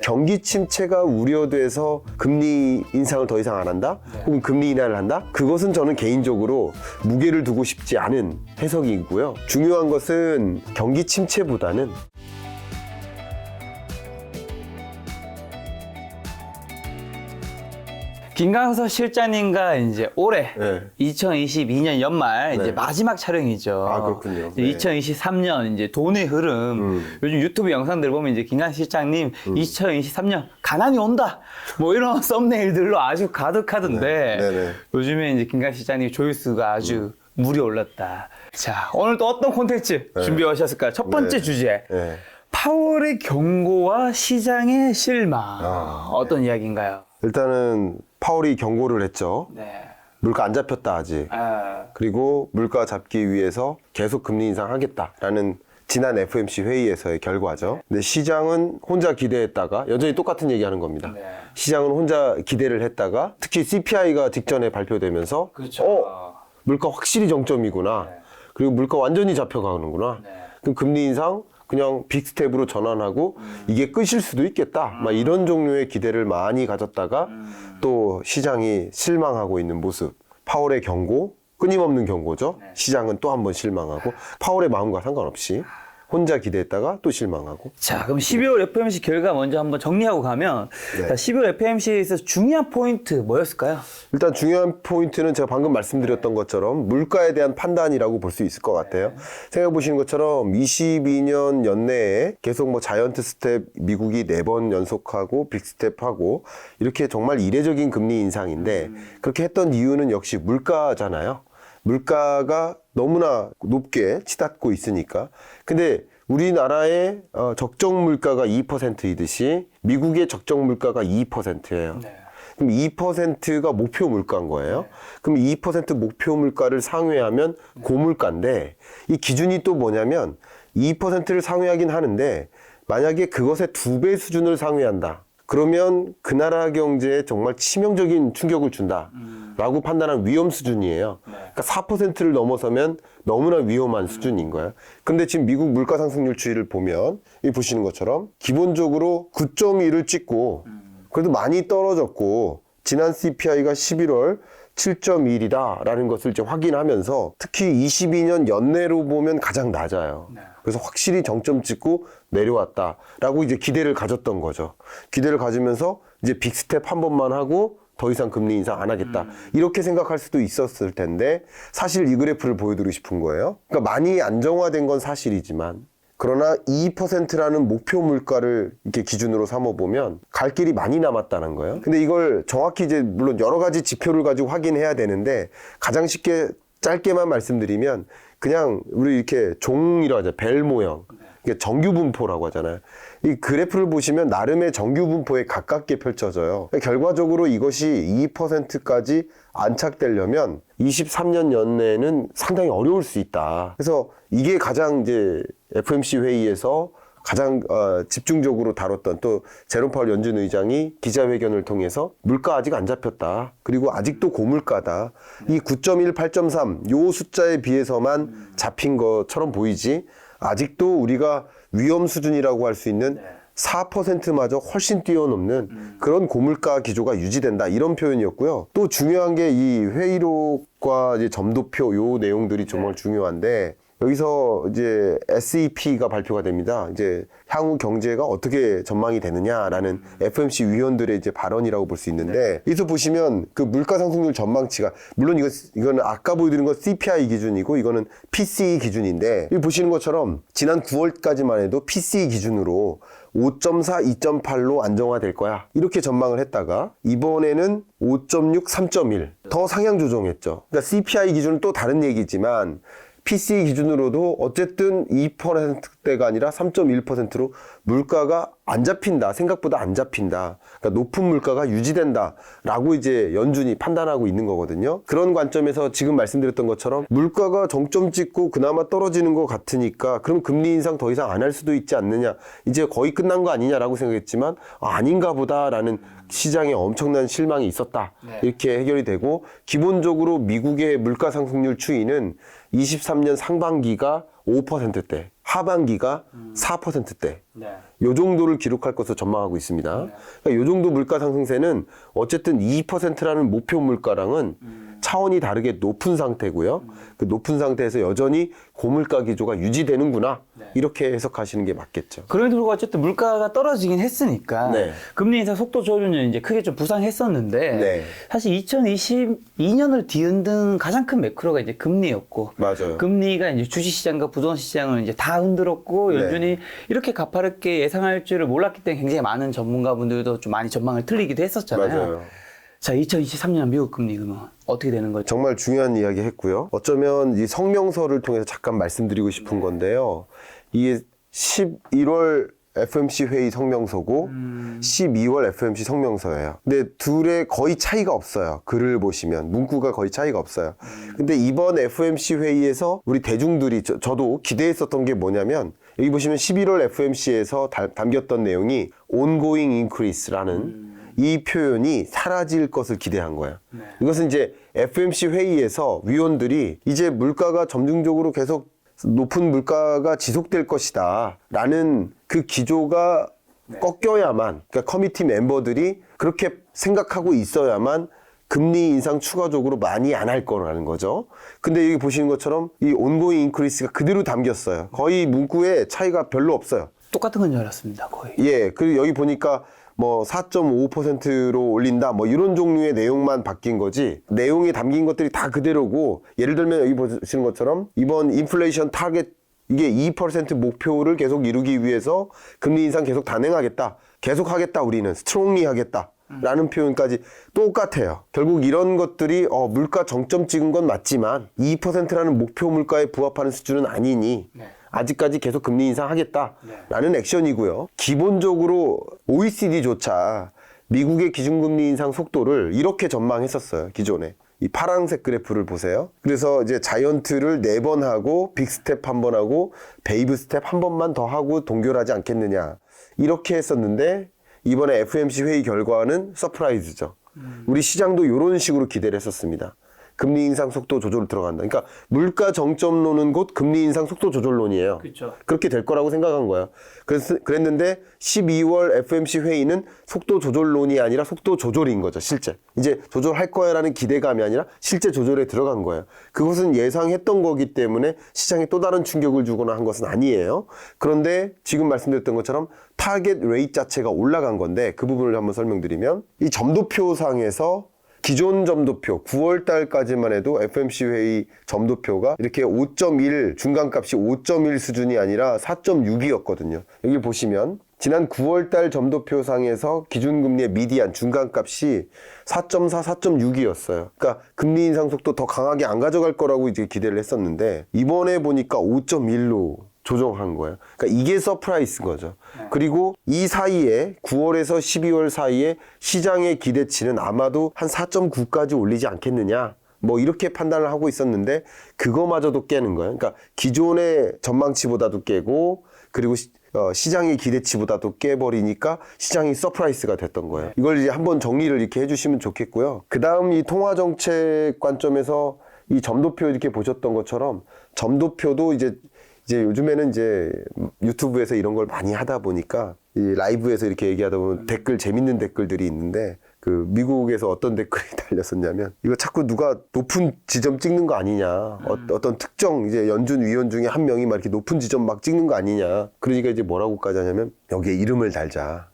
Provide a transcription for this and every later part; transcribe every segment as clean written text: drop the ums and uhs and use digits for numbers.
경기 침체가 우려돼서 금리 인상을 더 이상 안 한다? 혹은 금리 인하를 한다? 그것은 저는 개인적으로 무게를 두고 싶지 않은 해석이고요. 중요한 것은 경기 침체보다는 김광석 실장님과 이제 올해 네. 2022년 연말 네. 이제 마지막 촬영이죠. 아, 그렇군요. 네. 2023년 이제 돈의 흐름. 요즘 유튜브 영상들 보면 이제 김광석 실장님 2023년 가난이 온다. 뭐 이런 썸네일들로 아주 가득하던데 네. 네. 요즘에 이제 김광석 실장님 조회수가 아주 물이 올랐다. 자, 오늘 또 어떤 콘텐츠 준비해 오셨을까요? 첫 번째 주제. 네. 파월의 경고와 시장의 실망. 어떤 이야기인가요? 일단은 파월이 경고를 했죠. 네. 물가 안 잡혔다 아직. 그리고 물가 잡기 위해서 계속 금리 인상하겠다라는 지난 FOMC 회의에서의 결과죠. 근데 시장은 혼자 기대했다가 여전히 똑같은 얘기하는 겁니다. 네. 시장은 혼자 기대를 했다가 특히 CPI가 직전에 발표되면서 그렇죠. 물가 확실히 정점이구나. 네. 그리고 물가 완전히 잡혀가는구나. 네. 그럼 금리 인상 그냥 빅스텝으로 전환하고 이게 끝일 수도 있겠다. 막 이런 종류의 기대를 많이 가졌다가 또 시장이 실망하고 있는 모습. 파월의 경고, 끊임없는 경고죠. 네. 시장은 또 한 번 실망하고 파월의 마음과 상관없이 혼자 기대했다가 또 실망하고. 자, 그럼 12월 FOMC 결과 먼저 한번 정리하고 가면 네. 자, 12월 FOMC에서 중요한 포인트 뭐였을까요? 일단 중요한 포인트는 제가 방금 말씀드렸던 것처럼 물가에 대한 판단이라고 볼 수 있을 것 같아요. 생각해 보시는 것처럼 22년 연내에 계속 뭐 자이언트 스텝 미국이 4번 연속하고 빅스텝하고 이렇게 정말 이례적인 금리 인상인데 그렇게 했던 이유는 역시 물가잖아요. 물가가 너무나 높게 치닫고 있으니까. 근데 우리나라의 적정 물가가 2%이듯이 미국의 적정 물가가 2%예요. 네. 그럼 2%가 목표 물가인 거예요. 그럼 2% 목표 물가를 상회하면 고물가인데 이 기준이 또 뭐냐면 2%를 상회하긴 하는데 만약에 그것의 2배 수준을 상회한다. 그러면 그 나라 경제에 정말 치명적인 충격을 준다라고 판단한 위험 수준이에요. 그러니까 4%를 넘어서면 너무나 위험한 수준인 거예요. 근데 지금 미국 물가 상승률 추이를 보면 이 보시는 것처럼 기본적으로 9.1을 찍고 그래도 많이 떨어졌고 지난 CPI가 11월 7.1이다라는 것을 이제 확인하면서 특히 22년 연내로 보면 가장 낮아요. 그래서 확실히 정점 찍고 내려왔다라고 이제 기대를 가졌던 거죠. 기대를 가지면서 이제 빅스텝 한 번만 하고 더 이상 금리 인상 안 하겠다. 이렇게 생각할 수도 있었을 텐데 사실 이 그래프를 보여드리고 싶은 거예요. 그러니까 많이 안정화된 건 사실이지만 그러나 2%라는 목표 물가를 이렇게 기준으로 삼아보면 갈 길이 많이 남았다는 거예요. 근데 이걸 정확히 이제 물론 여러 가지 지표를 가지고 확인해야 되는데 가장 쉽게 짧게만 말씀드리면 그냥 우리 이렇게 종이라고 하죠. 벨 모형. 이게 정규 분포라고 하잖아요. 이 그래프를 보시면 나름의 정규 분포에 가깝게 펼쳐져요. 결과적으로 이것이 2%까지 안착되려면 23년 연내에는 상당히 어려울 수 있다. 그래서 이게 가장 이제 FOMC 회의에서 가장 집중적으로 다뤘던 또 제롬 파월 연준 의장이 기자회견을 통해서 물가 아직 안 잡혔다. 그리고 아직도 고물가다. 이 9.1, 8.3 요 숫자에 비해서만 잡힌 것처럼 보이지 아직도 우리가 위험 수준이라고 할 수 있는 4%마저 훨씬 뛰어넘는 그런 고물가 기조가 유지된다 이런 표현이었고요. 또 중요한 게 이 회의록과 이제 점도표 요 내용들이 정말 중요한데 여기서 이제 SEP가 발표가 됩니다. 이제 향후 경제가 어떻게 전망이 되느냐라는 FOMC 위원들의 이제 발언이라고 볼 수 있는데 여기서 보시면 그 물가 상승률 전망치가 물론 이거는 아까 보여드린 건 CPI 기준이고 이거는 PCE 기준인데 여기 보시는 것처럼 지난 9월까지만 해도 PCE 기준으로 5.4, 2.8로 안정화될 거야. 이렇게 전망을 했다가 이번에는 5.6, 3.1 더 상향 조정했죠. 그러니까 CPI 기준은 또 다른 얘기지만 PCE 기준으로도 어쨌든 2%대가 아니라 3.1%로 물가가 안 잡힌다. 생각보다 안 잡힌다. 그러니까 높은 물가가 유지된다. 라고 이제 연준이 판단하고 있는 거거든요. 그런 관점에서 지금 말씀드렸던 것처럼 물가가 정점 찍고 그나마 떨어지는 것 같으니까 그럼 금리 인상 더 이상 안 할 수도 있지 않느냐. 이제 거의 끝난 거 아니냐라고 생각했지만 아닌가 보다라는 시장에 엄청난 실망이 있었다. 이렇게 해결이 되고 기본적으로 미국의 물가 상승률 추이는 23년 상반기가 5%대, 하반기가 4%대. 네. 요 정도를 기록할 것으로 전망하고 있습니다. 그러니까 요 정도 물가 상승세는 어쨌든 2%라는 목표 물가랑은 차원이 다르게 높은 상태고요. 그 높은 상태에서 여전히 고물가 기조가 유지되는구나. 네. 이렇게 해석하시는 게 맞겠죠. 그래도 불구하고 어쨌든 물가가 떨어지긴 했으니까 네. 금리 인상 속도 조절은 이제 크게 좀 부상했었는데 네. 사실 2022년을 뒤흔든 가장 큰 매크로가 이제 금리였고 맞아요. 금리가 이제 주식시장과 부동산 시장을 이제 다 흔들었고 연준이 이렇게 가파르게 예상할 줄을 몰랐기 때문에 굉장히 많은 전문가분들도 좀 많이 전망을 틀리기도 했었잖아요. 맞아요. 자, 2023년 미국 금리 그러면 어떻게 되는 거죠? 정말 중요한 이야기 했고요. 어쩌면 이 성명서를 통해서 잠깐 말씀드리고 싶은 건데요. 이게 11월 FOMC 회의 성명서고 12월 FOMC 성명서예요. 근데 둘의 거의 차이가 없어요. 글을 보시면 문구가 거의 차이가 없어요. 근데 이번 FOMC 회의에서 우리 대중들이 저도 기대했었던 게 뭐냐면 여기 보시면 11월 FOMC에서 담겼던 내용이 ongoing increase라는 이 표현이 사라질 것을 기대한 거예요. 이것은 이제 FOMC 회의에서 위원들이 이제 물가가 점진적으로 계속 높은 물가가 지속될 것이다 라는 그 기조가 꺾여야만, 그러니까 커미티 멤버들이 그렇게 생각하고 있어야만 금리 인상 추가적으로 많이 안 할 거라는 거죠. 근데 여기 보시는 것처럼 이 온고잉 인크리스가 그대로 담겼어요. 거의 문구에 차이가 별로 없어요. 똑같은 건 줄 알았습니다, 거의. 예, 그리고 여기 보니까 뭐 4.5%로 올린다 뭐 이런 종류의 내용만 바뀐 거지 내용에 담긴 것들이 다 그대로고 예를 들면 여기 보시는 것처럼 이번 인플레이션 타겟 이게 2% 목표를 계속 이루기 위해서 금리 인상 계속 단행하겠다. 계속 하겠다 우리는 스트롱리 하겠다. 라는 표현까지 똑같아요. 결국 이런 것들이 물가 정점 찍은 건 맞지만 2%라는 목표 물가에 부합하는 수준은 아니니 아직까지 계속 금리 인상하겠다라는 액션이고요. 기본적으로 OECD조차 미국의 기준금리 인상 속도를 이렇게 전망했었어요. 기존에. 이 파란색 그래프를 보세요. 그래서 이제 자이언트를 4번 하고 빅스텝 1번 하고 베이브 스텝 1번만 더 하고 동결하지 않겠느냐. 이렇게 했었는데 이번에 FOMC 회의 결과는 서프라이즈죠. 우리 시장도 이런 식으로 기대를 했었습니다. 금리 인상 속도 조절 들어간다. 그러니까 물가 정점론은 곧 금리 인상 속도 조절론이에요. 그렇죠. 그렇게 될 거라고 생각한 거예요. 그랬는데 12월 FOMC 회의는 속도 조절론이 아니라 속도 조절인 거죠. 실제. 이제 조절할 거야라는 기대감이 아니라 실제 조절에 들어간 거예요. 그것은 예상했던 거기 때문에 시장에 또 다른 충격을 주거나 한 것은 아니에요. 그런데 지금 말씀드렸던 것처럼 타겟 레이트 자체가 올라간 건데 그 부분을 한번 설명드리면 이 점도표상에서 기존 점도표 9월 달까지만 해도 FOMC 회의 점도표가 이렇게 5.1 중간값이 5.1 수준이 아니라 4.6이었거든요. 여기 보시면 지난 9월 달 점도표상에서 기준금리의 미디안 중간값이 4.4, 4.6이었어요. 그러니까 금리 인상 속도 더 강하게 안 가져갈 거라고 이제 기대를 했었는데 이번에 보니까 5.1로 조정한 거예요. 그러니까 이게 서프라이즈인 거죠. 그리고 이 사이에 9월에서 12월 사이에 시장의 기대치는 아마도 한 4.9까지 올리지 않겠느냐. 뭐 이렇게 판단을 하고 있었는데 그거마저도 깨는 거예요. 그러니까 기존의 전망치보다도 깨고 그리고 시장의 기대치보다도 깨버리니까 시장이 서프라이즈가 됐던 거예요. 이걸 이제 한번 정리를 이렇게 해주시면 좋겠고요. 그 다음 이 통화정책 관점에서 이 점도표 이렇게 보셨던 것처럼 점도표도 이제 요즘에는 이제 유튜브에서 이런 걸 많이 하다 보니까 이 라이브에서 이렇게 얘기하다 보면 재밌는 댓글들이 있는데 그 미국에서 어떤 댓글이 달렸었냐면 이거 자꾸 누가 높은 지점 찍는 거 아니냐. 어떤 특정 이제 연준 위원 중에 한 명이 막 이렇게 높은 지점 막 찍는 거 아니냐. 그러니까 이제 뭐라고까지 하냐면 여기에 이름을 달자.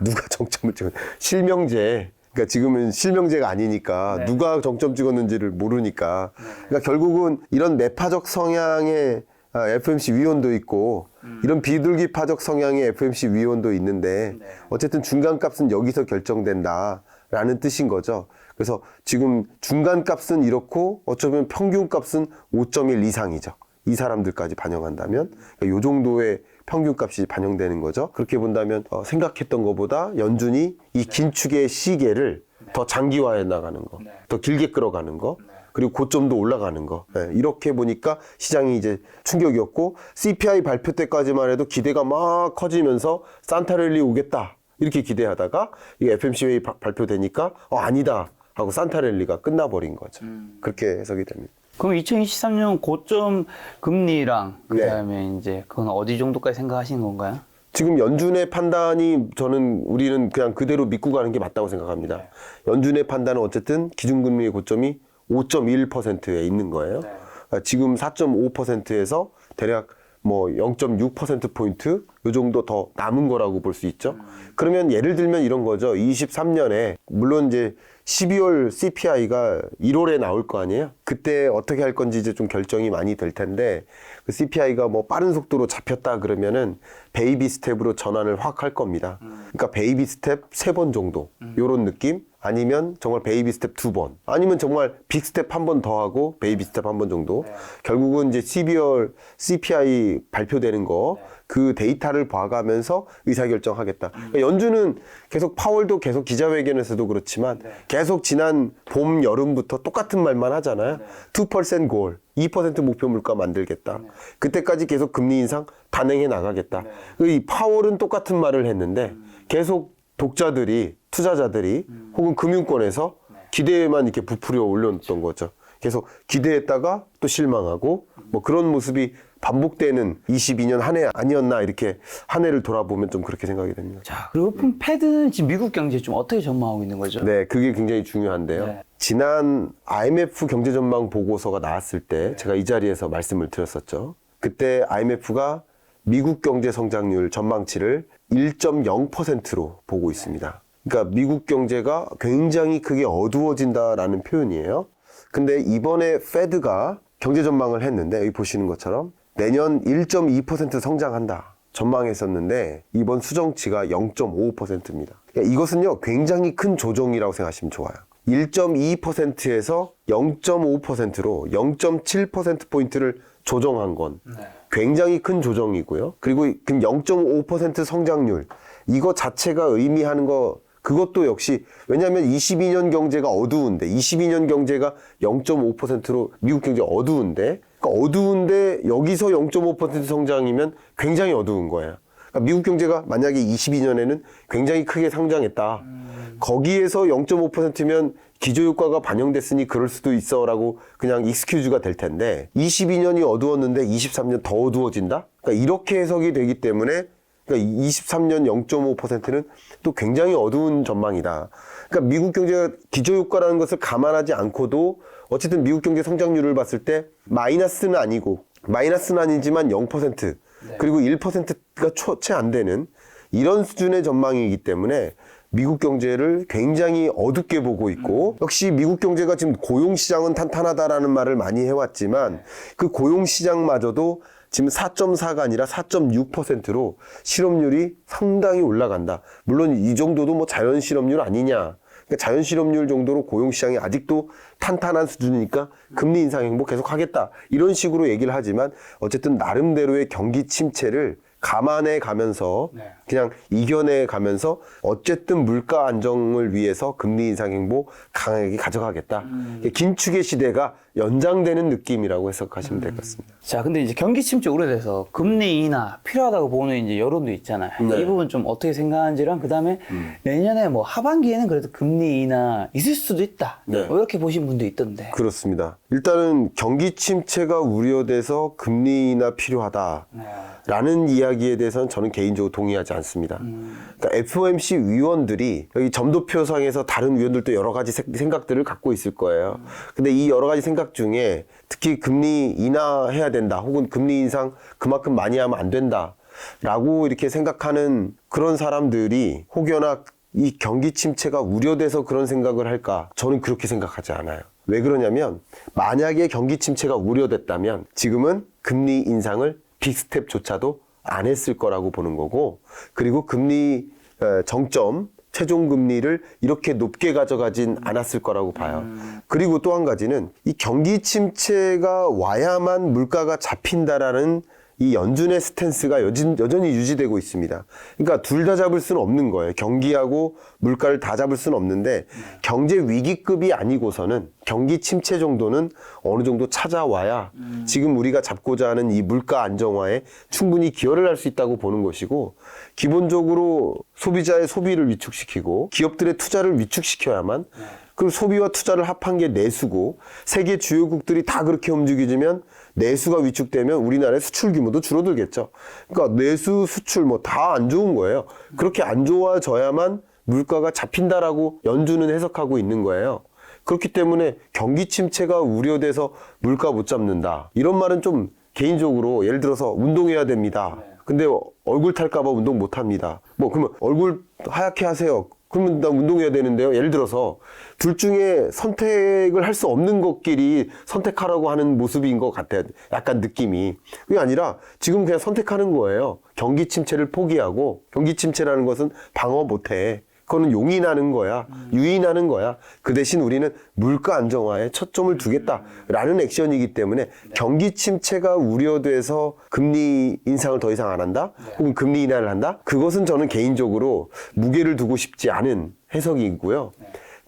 누가 정점을 찍은 실명제. 그러니까 지금은 실명제가 아니니까 누가 정점 찍었는지를 모르니까. 그러니까 결국은 이런 매파적 성향의 FOMC 위원도 있고 이런 비둘기파적 성향의 FOMC 위원도 있는데 어쨌든 중간값은 여기서 결정된다라는 뜻인 거죠. 그래서 지금 중간값은 이렇고 어쩌면 평균값은 5.1 이상이죠. 이 사람들까지 반영한다면 그러니까 이 정도의 평균값이 반영되는 거죠. 그렇게 본다면 생각했던 것보다 연준이 이 긴축의 시계를 더 장기화해 나가는 거, 더 길게 끌어가는 거 그리고 고점도 올라가는 거. 이렇게 보니까 시장이 이제 충격이었고 CPI 발표 때까지만 해도 기대가 막 커지면서 산타랠리 오겠다 이렇게 기대하다가 이 FOMC 회의 발표되니까 아니다 하고 산타랠리가 끝나버린 거죠. 그렇게 해석이 됩니다. 그럼 2023년 고점 금리랑 네. 그다음에 이제 그건 어디 정도까지 생각하시는 건가요? 지금 연준의 판단이 우리는 그냥 그대로 믿고 가는 게 맞다고 생각합니다. 연준의 판단은 어쨌든 기준금리의 고점이 5.1%에 있는 거예요. 지금 4.5%에서 대략 뭐 0.6%포인트 요 정도 더 남은 거라고 볼 수 있죠. 그러면 예를 들면 이런 거죠. 23년에 물론 이제 12월 CPI가 1월에 나올 거 아니에요. 그때 어떻게 할 건지 이제 좀 결정이 많이 될 텐데 그 CPI가 뭐 빠른 속도로 잡혔다 그러면은 베이비 스텝으로 전환을 확 할 겁니다. 그러니까 베이비 스텝 3번 정도 요런 느낌? 아니면 정말 베이비 스텝 2번 아니면 정말 빅 스텝 1번 더 하고 베이비 스텝 1번 정도 결국은 이제 12월 CPI 발표되는 거 그 데이터를 봐가면서 의사결정하겠다. 그러니까 연준은 계속 파월도 계속 기자회견에서도 그렇지만 계속 지난 봄, 여름부터 똑같은 말만 하잖아요. 2% 골, 2% 목표 물가 만들겠다. 그때까지 계속 금리 인상 단행해 나가겠다. 이 파월은 똑같은 말을 했는데 계속 독자들이, 투자자들이 혹은 금융권에서 기대에만 이렇게 부풀려 올렸던 거죠. 계속 기대했다가 또 실망하고 뭐 그런 모습이 반복되는 22년 한 해 아니었나 이렇게 한 해를 돌아보면 좀 그렇게 생각이 됩니다. 자, 그리고 패드는 지금 미국 경제 좀 어떻게 전망하고 있는 거죠? 네, 그게 굉장히 중요한데요. 네. 지난 IMF 경제 전망 보고서가 나왔을 때 제가 이 자리에서 말씀을 드렸었죠. 그때 IMF가 미국 경제 성장률 전망치를 1.0%로 보고 있습니다. 그러니까 미국 경제가 굉장히 크게 어두워진다라는 표현이에요. 근데 이번에 페드가 경제 전망을 했는데 여기 보시는 것처럼 내년 1.2% 성장한다 전망했었는데 이번 수정치가 0.5%입니다. 그러니까 이것은요 굉장히 큰 조정이라고 생각하시면 좋아요. 1.2%에서 0.5%로 0.7%포인트를 조정한 건 굉장히 큰 조정이고요. 그리고 0.5% 성장률 이거 자체가 의미하는 거 그것도 역시 왜냐하면 22년 경제가 어두운데 22년 경제가 0.5%로 미국 경제 어두운데 그러니까 어두운데 여기서 0.5% 성장이면 굉장히 어두운 거예요. 그러니까 미국 경제가 만약에 22년에는 굉장히 크게 성장했다. 거기에서 0.5%면 기저효과가 반영됐으니 그럴 수도 있어라고 그냥 익스큐즈가 될 텐데 22년이 어두웠는데 23년 더 어두워진다? 그러니까 이렇게 해석이 되기 때문에 그러니까 23년 0.5%는 또 굉장히 어두운 전망이다. 그러니까 미국 경제가 기저효과라는 것을 감안하지 않고도 어쨌든 미국 경제 성장률을 봤을 때 마이너스는 아니고 마이너스는 아니지만 0% 그리고 1%가 채 안 되는 이런 수준의 전망이기 때문에 미국 경제를 굉장히 어둡게 보고 있고 역시 미국 경제가 지금 고용시장은 탄탄하다라는 말을 많이 해왔지만 그 고용시장마저도 지금 4.4가 아니라 4.6%로 실업률이 상당히 올라간다. 물론 이 정도도 뭐 자연 실업률 아니냐. 그러니까 자연 실업률 정도로 고용시장이 아직도 탄탄한 수준이니까 금리 인상 행보 계속 하겠다. 이런 식으로 얘기를 하지만 어쨌든 나름대로의 경기 침체를 감안해 가면서 그냥 이겨내 가면서 어쨌든 물가 안정을 위해서 금리 인상 행보 강하게 가져가겠다. 긴축의 시대가 연장되는 느낌이라고 해석하시면 될 것 같습니다. 자, 근데 이제 경기 침체 우려돼서 금리 인하 필요하다고 보는 이제 여론도 있잖아요. 네. 이 부분 좀 어떻게 생각하는지랑 그다음에 내년에 뭐 하반기에는 그래도 금리 인하 있을 수도 있다. 네. 뭐 이렇게 보신 분도 있던데. 그렇습니다. 일단은 경기 침체가 우려돼서 금리 인하 필요하다라는 이야기에 대해서는 저는 개인적으로 동의하지 않습니다. 그러니까 FOMC 위원들이 여기 점도표상에서 다른 위원들도 여러 가지 생각들을 갖고 있을 거예요. 근데 이 여러 가지 생각 중에 특히 금리 인하해야 된다 혹은 금리 인상 그만큼 많이 하면 안 된다 라고 이렇게 생각하는 그런 사람들이 혹여나 이 경기 침체가 우려돼서 그런 생각을 할까? 저는 그렇게 생각하지 않아요. 왜 그러냐면 만약에 경기 침체가 우려됐다면 지금은 금리 인상을 빅스텝조차도 안 했을 거라고 보는 거고 그리고 금리 정점 최종 금리를 이렇게 높게 가져가진 않았을 거라고 봐요. 그리고 또 한 가지는 이 경기 침체가 와야만 물가가 잡힌다라는 이 연준의 스탠스가 여전히 유지되고 있습니다. 그러니까 둘 다 잡을 수는 없는 거예요. 경기하고 물가를 다 잡을 수는 없는데 경제 위기급이 아니고서는 경기 침체 정도는 어느 정도 찾아와야 지금 우리가 잡고자 하는 이 물가 안정화에 충분히 기여를 할 수 있다고 보는 것이고 기본적으로 소비자의 소비를 위축시키고 기업들의 투자를 위축시켜야만 그리고 소비와 투자를 합한 게 내수고 세계 주요국들이 다 그렇게 움직이지면 내수가 위축되면 우리나라의 수출 규모도 줄어들겠죠. 그러니까 내수, 수출 뭐 다 안 좋은 거예요. 그렇게 안 좋아져야만 물가가 잡힌다라고 연준은 해석하고 있는 거예요. 그렇기 때문에 경기 침체가 우려돼서 물가 못 잡는다. 이런 말은 좀 개인적으로 예를 들어서 운동해야 됩니다. 근데 얼굴 탈까 봐 운동 못 합니다. 뭐 그러면 얼굴 하얗게 하세요. 그러면 나 운동해야 되는데요. 예를 들어서 둘 중에 선택을 할 수 없는 것끼리 선택하라고 하는 모습인 것 같아요. 약간 느낌이. 그게 아니라 지금 그냥 선택하는 거예요. 경기 침체를 포기하고 경기 침체라는 것은 방어 못해. 그거는 용인하는 거야. 유인하는 거야. 그 대신 우리는 물가 안정화에 초점을 두겠다라는 액션이기 때문에 경기 침체가 우려돼서 금리 인상을 더 이상 안 한다? 혹은 금리 인하를 한다? 그것은 저는 개인적으로 무게를 두고 싶지 않은 해석이고요.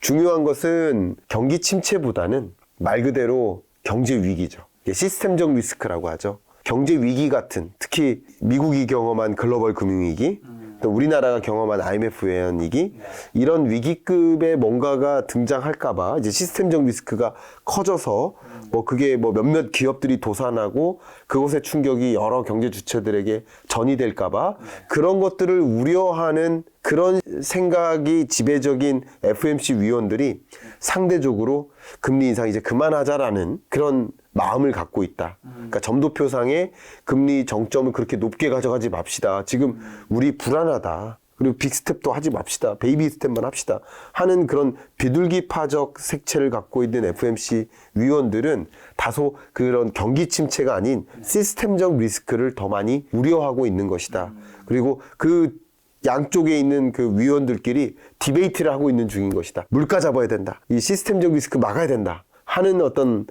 중요한 것은 경기 침체보다는 말 그대로 경제 위기죠. 시스템적 리스크라고 하죠. 경제 위기 같은, 특히 미국이 경험한 글로벌 금융위기, 또 우리나라가 경험한 IMF 외환위기, 이런 위기급의 뭔가가 등장할까봐 이제 시스템적 리스크가 커져서 뭐 그게 뭐 몇몇 기업들이 도산하고 그것의 충격이 여러 경제 주체들에게 전이될까봐 그런 것들을 우려하는 그런 생각이 지배적인 FOMC 위원들이 상대적으로 금리 인상 이제 그만하자라는 그런 마음을 갖고 있다. 그러니까 점도표상의 금리 정점을 그렇게 높게 가져가지 맙시다. 지금 우리 불안하다. 그리고 빅스텝도 하지 맙시다. 베이비 스텝만 합시다. 하는 그런 비둘기파적 색채를 갖고 있는 FOMC 위원들은 다소 그런 경기 침체가 아닌 시스템적 리스크를 더 많이 우려하고 있는 것이다. 그리고 그 양쪽에 있는 그 위원들끼리 디베이트를 하고 있는 중인 것이다. 물가 잡아야 된다. 이 시스템적 리스크 막아야 된다. 하는 어떤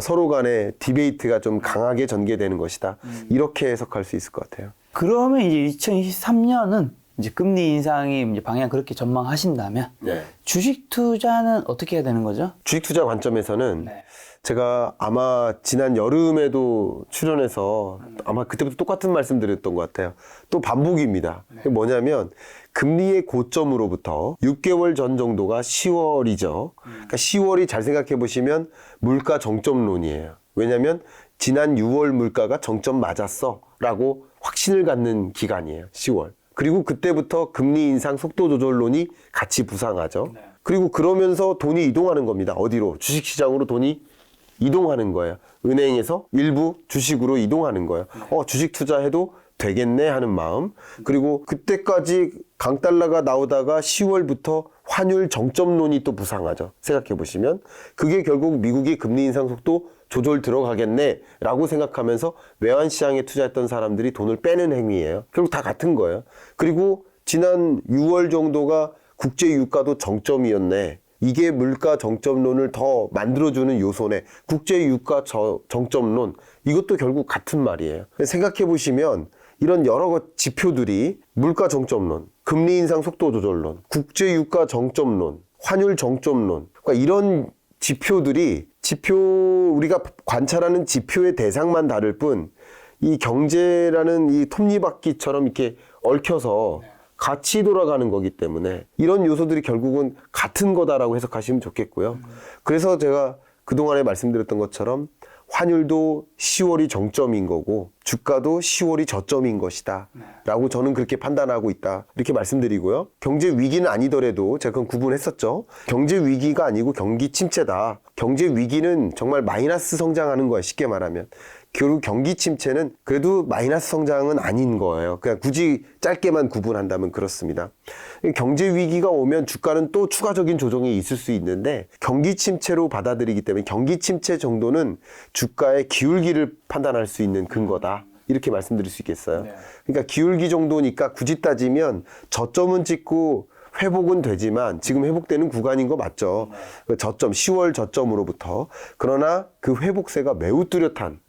서로 간의 디베이트가 좀 강하게 전개되는 것이다. 이렇게 해석할 수 있을 것 같아요. 그러면 이제 2023년은 이제 금리 인상이 이제 방향 그렇게 전망하신다면 주식 투자는 어떻게 해야 되는 거죠? 주식 투자 관점에서는 제가 아마 지난 여름에도 출연해서 아마 그때부터 똑같은 말씀 드렸던 것 같아요. 또 반복입니다. 그게 뭐냐면 금리의 고점으로부터 6개월 전 정도가 10월이죠. 그러니까 10월이 잘 생각해 보시면 물가 정점론이에요. 왜냐하면 지난 6월 물가가 정점 맞았어 라고 확신을 갖는 기간이에요. 10월. 그리고 그때부터 금리 인상 속도 조절론이 같이 부상하죠. 그리고 그러면서 돈이 이동하는 겁니다. 어디로? 주식시장으로 돈이 이동하는 거예요. 은행에서 일부 주식으로 이동하는 거예요. 주식 투자해도 되겠네 하는 마음. 그리고 그때까지 강달러가 나오다가 10월부터 환율 정점론이 또 부상하죠. 생각해 보시면. 그게 결국 미국이 금리 인상 속도 조절 들어가겠네 라고 생각하면서 외환시장에 투자했던 사람들이 돈을 빼는 행위예요. 결국 다 같은 거예요. 그리고 지난 6월 정도가 국제 유가도 정점이었네. 이게 물가 정점론을 더 만들어주는 요소네. 국제 유가 정점론. 이것도 결국 같은 말이에요. 생각해 보시면 이런 여러 지표들이 물가 정점론, 금리 인상 속도 조절론, 국제 유가 정점론, 환율 정점론. 그러니까 이런 지표들이 우리가 관찰하는 지표의 대상만 다를 뿐 이 경제라는 이 톱니바퀴처럼 이렇게 얽혀서 같이 돌아가는 거기 때문에 이런 요소들이 결국은 같은 거다라고 해석하시면 좋겠고요. 그래서 제가 그동안에 말씀드렸던 것처럼 환율도 10월이 정점인 거고 주가도 10월이 저점인 것이다 라고 저는 그렇게 판단하고 있다 이렇게 말씀드리고요. 경제 위기는 아니더라도 제가 그건 구분했었죠. 경제 위기가 아니고 경기 침체다. 경제 위기는 정말 마이너스 성장하는 거야. 쉽게 말하면. 결국 경기 침체는 그래도 마이너스 성장은 아닌 거예요. 그냥 굳이 짧게만 구분한다면 그렇습니다. 경제 위기가 오면 주가는 또 추가적인 조정이 있을 수 있는데 경기 침체로 받아들이기 때문에 경기 침체 정도는 주가의 기울기를 판단할 수 있는 근거다. 이렇게 말씀드릴 수 있겠어요. 그러니까 기울기 정도니까 굳이 따지면 저점은 찍고 회복은 되지만 지금 회복되는 구간인 거 맞죠. 저점 10월 저점으로부터. 그러나 그 회복세가 매우 뚜렷한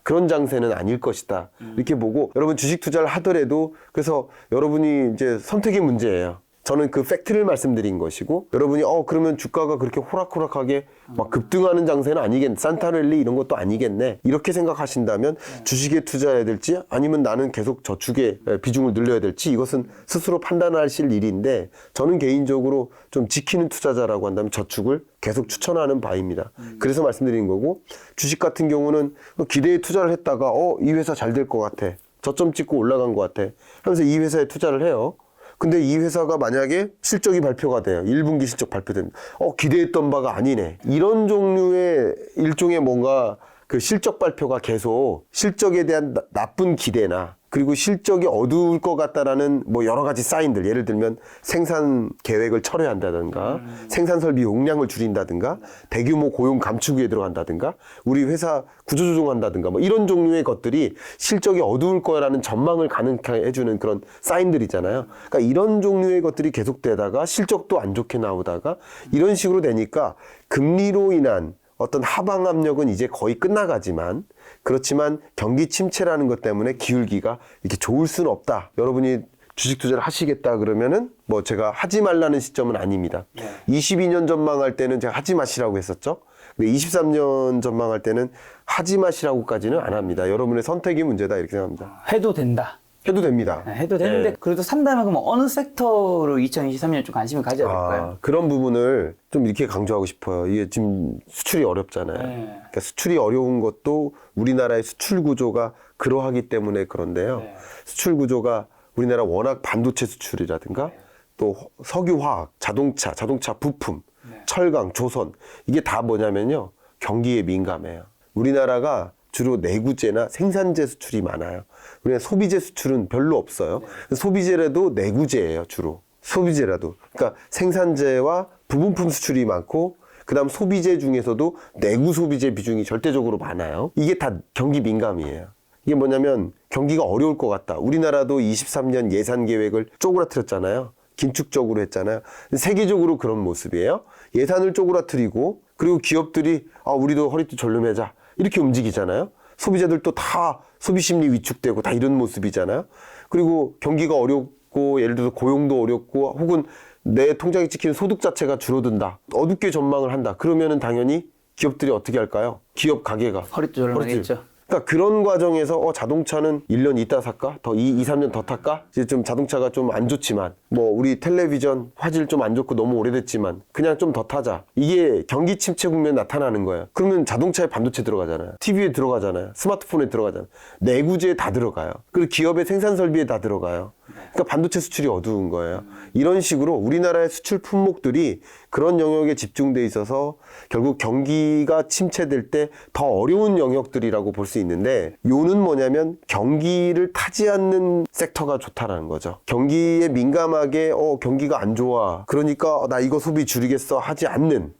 그런 장세는 아닐 것이다. 이렇게 보고 여러분 주식 투자를 하더라도 그래서 여러분이 이제 선택의 문제예요. 저는 그 팩트를 말씀드린 것이고, 여러분이 그러면 주가가 그렇게 호락호락하게 막 급등하는 장세는 아니겠네, 산타랠리 이런 것도 아니겠네, 이렇게 생각하신다면 주식에 투자해야 될지 아니면 나는 계속 저축에 비중을 늘려야 될지, 이것은 스스로 판단하실 일인데, 저는 개인적으로 좀 지키는 투자자라고 한다면 저축을 계속 추천하는 바입니다. 그래서 말씀드린 거고, 주식 같은 경우는 기대에 투자를 했다가 이 회사 잘 될 것 같아, 저점 찍고 올라간 것 같아 하면서 이 회사에 투자를 해요. 근데 이 회사가 만약에 실적이 발표가 돼요. 1분기 실적 발표됩니다. 기대했던 바가 아니네. 이런 종류의 일종의 뭔가 그 실적 발표가 계속 실적에 대한 나쁜 기대나, 그리고 실적이 어두울 것 같다라는 뭐 여러 가지 사인들, 예를 들면 생산 계획을 철회한다든가, 생산 설비 용량을 줄인다든가, 대규모 고용 감축에 들어간다든가, 우리 회사 구조조정한다든가, 뭐 이런 종류의 것들이 실적이 어두울 거라는 전망을 가능하게 해주는 그런 사인들이잖아요. 그러니까 이런 종류의 것들이 계속되다가 실적도 안 좋게 나오다가 이런 식으로 되니까 금리로 인한 어떤 하방 압력은 이제 거의 끝나가지만, 그렇지만 경기 침체라는 것 때문에 기울기가 이렇게 좋을 수는 없다. 여러분이 주식 투자를 하시겠다 그러면은 뭐 제가 하지 말라는 시점은 아닙니다. 22년 전망할 때는 제가 하지 마시라고 했었죠. 근데 23년 전망할 때는 하지 마시라고까지는 안 합니다. 여러분의 선택이 문제다, 이렇게 생각합니다. 해도 된다. 해도 됩니다. 해도 되는데, 네. 그래도 산다면 그럼 어느 섹터로 2023년 좀 관심을 가져야 될까요? 그런 부분을 좀 이렇게 강조하고 싶어요. 이게 지금 수출이 어렵잖아요. 네. 그러니까 수출이 어려운 것도 우리나라의 수출 구조가 그러하기 때문에 그런데요. 네. 수출 구조가 우리나라 워낙 반도체 수출이라든가 또 석유화학, 자동차 부품, 철강, 조선, 이게 다 뭐냐면요, 경기에 민감해요. 우리나라가 주로 내구재나 생산재 수출이 많아요. 우리가 소비재 수출은 별로 없어요. 소비재라도 내구재예요, 주로. 소비재라도. 그러니까 생산재와 부분품 수출이 많고, 그 다음 소비재 중에서도 내구 소비재 비중이 절대적으로 많아요. 이게 다 경기 민감이에요. 이게 뭐냐면 경기가 어려울 것 같다. 우리나라도 23년 예산 계획을 쪼그라뜨렸잖아요. 긴축적으로 했잖아요. 세계적으로 그런 모습이에요. 예산을 쪼그라뜨리고, 그리고 기업들이 우리도 허리띠 졸라매자, 이렇게 움직이잖아요. 소비자들도 다 소비심리 위축되고 다 이런 모습이잖아요. 그리고 경기가 어렵고, 예를 들어서 고용도 어렵고, 혹은 내 통장에 찍히는 소득 자체가 줄어든다, 어둡게 전망을 한다. 그러면은 당연히 기업들이 어떻게 할까요? 기업 가게가 허리띠 졸라매겠죠. 그러니까 그런 과정에서 자동차는 1년 있다 살까? 더 2, 3년 더 탈까? 이제 좀 자동차가 좀 안 좋지만, 뭐 우리 텔레비전 화질 좀 안 좋고 너무 오래됐지만 그냥 좀 더 타자. 이게 경기 침체 국면에 나타나는 거예요. 그러면 자동차에 반도체 들어가잖아요. TV에 들어가잖아요. 스마트폰에 들어가잖아요. 내구재에 다 들어가요. 그리고 기업의 생산 설비에 다 들어가요. 그러니까 반도체 수출이 어두운 거예요. 이런 식으로 우리나라의 수출 품목들이 그런 영역에 집중돼 있어서 결국 경기가 침체될 때 더 어려운 영역들이라고 볼 수 있는데, 요는 뭐냐면 경기를 타지 않는 섹터가 좋다라는 거죠. 경기에 민감하게 경기가 안 좋아, 그러니까 나 이거 소비 줄이겠어 하지 않는.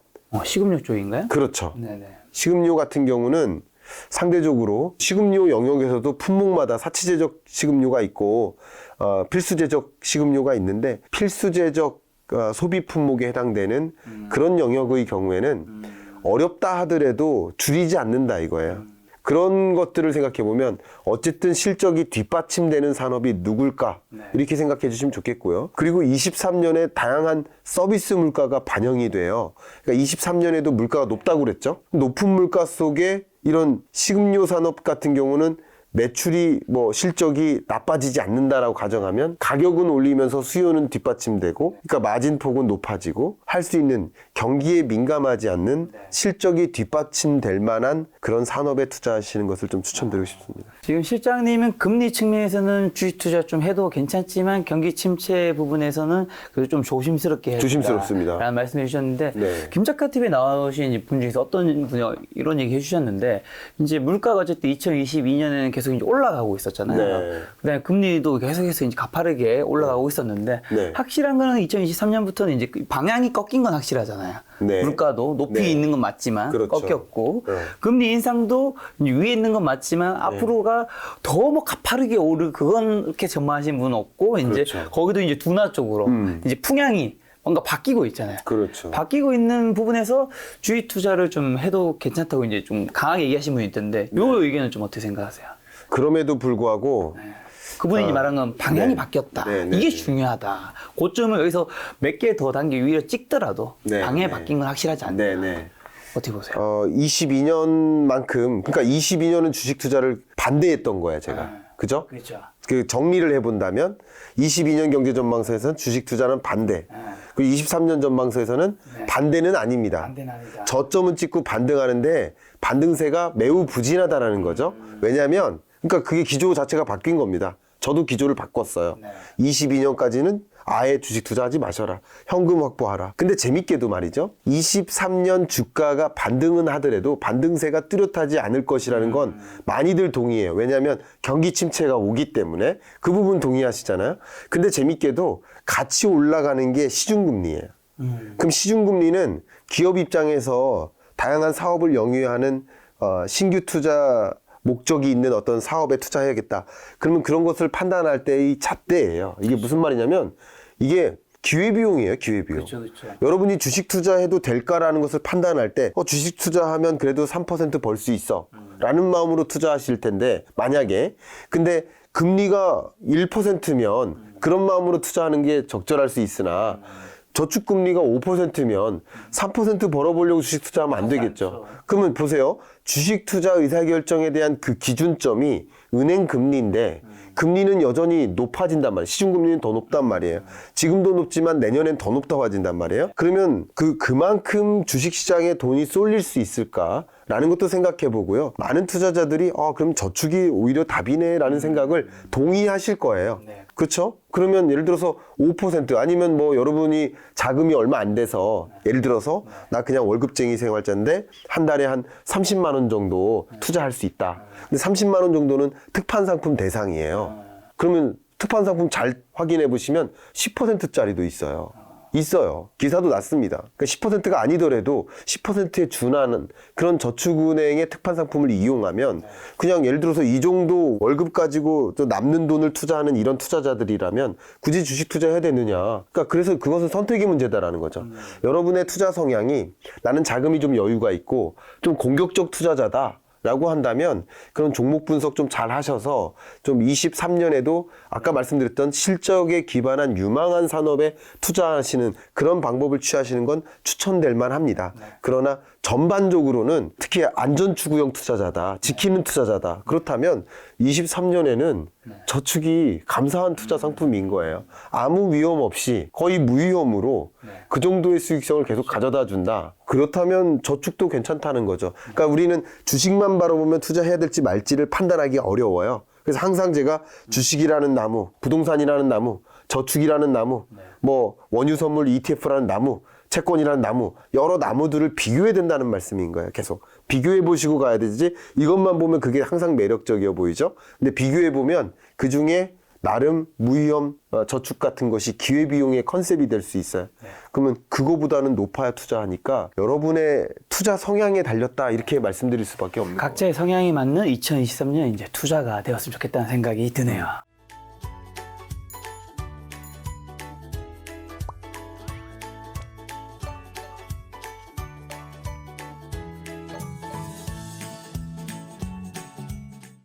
식음료 쪽인가요? 그렇죠. 네네. 식음료 같은 경우는 상대적으로 식음료 영역에서도 품목마다 사치제적 식음료가 있고 필수제적 식음료가 있는데, 필수제적 소비 품목에 해당되는 그런 영역의 경우에는 어렵다 하더라도 줄이지 않는다 이거예요. 그런 것들을 생각해 보면 어쨌든 실적이 뒷받침되는 산업이 누굴까, 이렇게 생각해 주시면 좋겠고요. 그리고 23년에 다양한 서비스 물가가 반영이 돼요. 그러니까 23년에도 물가가 높다고 그랬죠. 높은 물가 속에 이런 식음료 산업 같은 경우는 매출이 실적이 나빠지지 않는다라고 가정하면 가격은 올리면서 수요는 뒷받침되고, 그러니까 마진폭은 높아지고, 할 수 있는 경기에 민감하지 않는 실적이 뒷받침될 만한 그런 산업에 투자하시는 것을 좀 추천드리고 싶습니다. 지금 실장님은 금리 측면에서는 주식 투자 좀 해도 괜찮지만 경기 침체 부분에서는 그래도 좀 조심스럽게 해야 조심스럽습니다. 라는 말씀해 주셨는데, 네. 김작가 TV에 나오신 분 중에서 어떤 분이 이런 얘기 해주셨는데, 이제 물가가 어쨌든 2022년에는 계속 이제 올라가고 있었잖아요. 네. 그다음에 금리도 계속해서 이제 가파르게 올라가고 있었는데, 네. 확실한 거는 2023년부터는 이제 방향이 꺾인 건 확실하잖아요. 네. 물가도 높이 네. 있는 건 맞지만 그렇죠. 꺾였고, 네. 금리 인상도 이제 위에 있는 건 맞지만 앞으로가 더 가파르게 오를 그건 이렇게 전망하시는 분은 없고, 이제 그렇죠. 거기도 이제 둔화 쪽으로 이제 풍향이 뭔가 바뀌고 있잖아요. 그렇죠. 바뀌고 있는 부분에서 주식 투자를 좀 해도 괜찮다고 이제 좀 강하게 얘기하신 분이 있던데, 요 의견은 좀 어떻게 생각하세요? 그럼에도 불구하고 그분이 말한 건 방향이 네. 바뀌었다. 네, 네, 이게 네. 중요하다. 고점을 여기서 몇 개 더 단계 위로 찍더라도 네, 방향이 네. 바뀐 건 확실하지 않다. 네네. 어떻게 보세요? 22년만큼, 그러니까 22년은 주식 투자를 반대했던 거야, 제가. 네. 그죠? 그렇죠. 그 정리를 해본다면 22년 경제 전망서에서는 주식 투자는 반대. 그리고 23년 전망서에서는 네. 반대는 아닙니다. 반대는 아니다. 저점은 찍고 반등하는데 반등세가 매우 부진하다라는 거죠. 왜냐하면 그러니까 그게 기조 자체가 바뀐 겁니다. 저도 기조를 바꿨어요. 네. 22년까지는 아예 주식 투자하지 마셔라. 현금 확보하라. 근데 재밌게도 말이죠. 23년 주가가 반등은 하더라도 반등세가 뚜렷하지 않을 것이라는 건 많이들 동의해요. 왜냐하면 경기 침체가 오기 때문에 그 부분 동의하시잖아요. 근데 재밌게도 같이 올라가는 게 시중금리예요. 그럼 시중금리는 기업 입장에서 다양한 사업을 영위하는 신규 투자 목적이 있는 어떤 사업에 투자해야겠다. 그러면 그런 것을 판단할 때의 잣대예요. 이게 무슨 말이냐면 이게 기회비용이에요. 기회비용. 그렇죠, 그렇죠. 여러분이 주식 투자해도 될까라는 것을 판단할 때 주식 투자하면 그래도 3% 벌 수 있어 라는 마음으로 투자하실 텐데 만약에 근데 금리가 1%면 그런 마음으로 투자하는 게 적절할 수 있으나 저축금리가 5%면 3% 벌어보려고 주식 투자하면 안 되겠죠. 그러면 보세요. 주식 투자 의사결정에 대한 그 기준점이 은행 금리인데 금리는 여전히 높아진단 말이에요. 시중금리는 더 높단 말이에요. 지금도 높지만 내년엔 더 높아진단 말이에요. 그러면 그만큼 주식시장에 돈이 쏠릴 수 있을까라는 것도 생각해 보고요. 많은 투자자들이 그럼 저축이 오히려 답이네라는 생각을 동의하실 거예요. 네. 그렇죠? 그러면 예를 들어서 5% 아니면 뭐 여러분이 자금이 얼마 안 돼서 예를 들어서 나 그냥 월급쟁이 생활자인데 한 달에 한 30만 원 정도 투자할 수 있다. 근데 30만 원 정도는 특판 상품 대상이에요. 그러면 특판 상품 잘 확인해 보시면 10%짜리도 있어요. 있어요. 기사도 났습니다. 그러니까 10%가 아니더라도 10%에 준하는 그런 저축은행의 특판 상품을 이용하면 그냥 예를 들어서 이 정도 월급 가지고 또 남는 돈을 투자하는 이런 투자자들이라면 굳이 주식 투자해야 되느냐. 그러니까 그래서 그것은 선택의 문제다라는 거죠. 여러분의 투자 성향이 나는 자금이 좀 여유가 있고 좀 공격적 투자자다. 라고 한다면 그런 종목 분석 좀 잘 하셔서 좀 23년에도 아까 말씀드렸던 실적에 기반한 유망한 산업에 투자하시는 그런 방법을 취하시는 건 추천될 만합니다. 그러나 전반적으로는 특히 안전추구형 투자자다, 지키는 투자자다. 그렇다면 23년에는 저축이 감사한 투자 상품인 거예요. 아무 위험 없이 거의 무위험으로 그 정도의 수익성을 계속 가져다 준다. 그렇다면 저축도 괜찮다는 거죠. 그러니까 우리는 주식만 바라보면 투자해야 될지 말지를 판단하기 어려워요. 그래서 항상 제가 주식이라는 나무, 부동산이라는 나무, 저축이라는 나무, 뭐 원유 선물 ETF라는 나무, 채권이라는 나무, 여러 나무들을 비교해야 된다는 말씀인 거예요. 계속 비교해 보시고 가야 되지. 이것만 보면 그게 항상 매력적이어 보이죠. 근데 비교해 보면 그 중에 나름 무위험 저축 같은 것이 기회비용의 컨셉이 될 수 있어요. 그러면 그거보다는 높아야 투자하니까 여러분의 투자 성향에 달렸다 이렇게 말씀드릴 수밖에 없는 거예요. 각자의 성향에 맞는 2023년 이제 투자가 되었으면 좋겠다는 생각이 드네요.